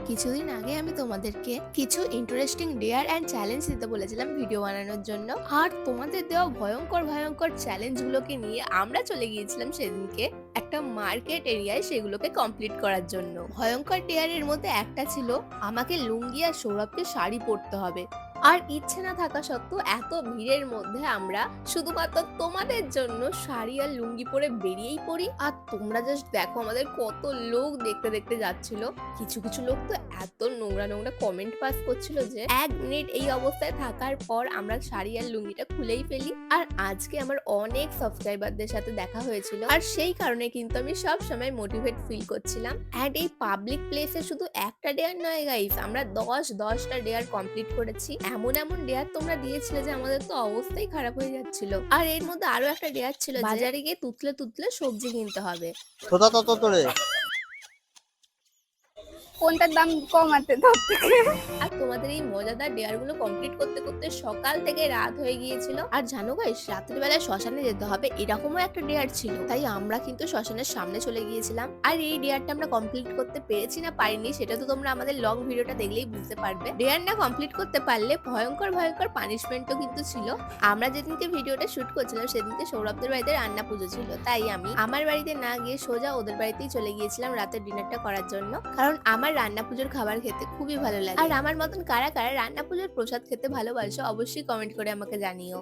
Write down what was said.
কিছুদিন আগে আমি তোমাদেরকে কিছু ইন্টারেস্টিং ডেয়ার অ্যান্ড চ্যালেঞ্জ দিতে বলেছিলাম ভিডিও বানানোর জন্য। আর তোমাদের দেওয়া ভয়ঙ্কর ভয়ঙ্কর চ্যালেঞ্জ গুলোকে নিয়ে আমরা চলে গিয়েছিলাম সেদিনকে একটা মার্কেট এরিয়ায় সেগুলোকে কমপ্লিট করার জন্য। ভয়ঙ্কর ডেয়ারের মধ্যে একটা ছিল আমাকে লুঙ্গি আর সৌরভকে শাড়ি পরতে হবে। আর ইচ্ছে না থাকা সত্ত্বেও এত ভিড়ের মধ্যে আমরা শুধুমাত্র তোমাদের জন্য শাড়ি আর লুঙ্গি পরে বেরিয়েই পড়ি। আর তোমরা জাস্ট দেখো আমাদের কত লোক দেখতে দেখতে যাচ্ছিল। কিছু কিছু লোক তো এত নোংরা নোংরা কমেন্ট পাস করছিল যে 1 মিনিট এই অবস্থায় থাকার পর আমরা শাড়ি আর লুঙ্গিটা খুলেই ফেলি। আর আজকে আমার অনেক সাবস্ক্রাইবারদের সাথে দেখা হয়েছিল, আর সেই কারণে কিন্তু আমি সব সময় মোটিভেট ফিল করছিলাম। অ্যান্ড এই পাবলিক প্লেসে শুধু একটা ডেয়ার নয় গাইস, আমরা 10টা ডেয়ার কমপ্লিট করেছি। এমন এমন ডেয়ার তোমরা দিয়েছিলে যে আমাদের তো অবস্থাই খারাপ হয়ে যাচ্ছিল। আর এর মধ্যে আরো একটা ডেয়ার ছিল, বাজারে গিয়ে তুতলে তুতলে সবজি কিনতে হবে। কোথা তত তোরে কোনটার দাম কম আছে তোর থেকে? আর তোমাদের এই মজাদার ডেয়ার গুলো কমপ্লিট করতে করতে সকাল থেকে রাত হয়ে গিয়েছিল। আর জানো গাইস, রাত্রি বেলায় শ্মশানে যেতে হবে এরকমও একটা ডেয়ার ছিল, তাই আমরা কিন্তু শ্মশানের সামনে চলে গিয়েছিলাম। আর এই ডেয়ারটা আমরা কমপ্লিট করতে পেরেছি না পারিনি সেটা তো তোমরা আমাদের লং ভিডিওটা দেখলেই বুঝতে পারবে। ডেয়ার না কমপ্লিট করতে পারলে ভয়ঙ্কর ভয়ঙ্কর পানিশমেন্টও কিন্তু ছিল। আমরা যেদিনকে ভিডিওটা শুট করছিলাম সেদিনকে সৌরভদের বাড়িতে রান্না পুজো ছিল, তাই আমি আমার বাড়িতে না গিয়ে সোজা ওদের বাড়িতেই চলে গিয়েছিলাম রাতের ডিনারটা করার জন্য। কারণ আমার রান্না পুজোর খাবার খেতে খুবই ভালো লাগে। আর আমার মতন কারা কারা রান্না পুজোর প্রসাদ খেতে ভালোবাসো অবশ্যই কমেন্ট করে আমাকে জানিও।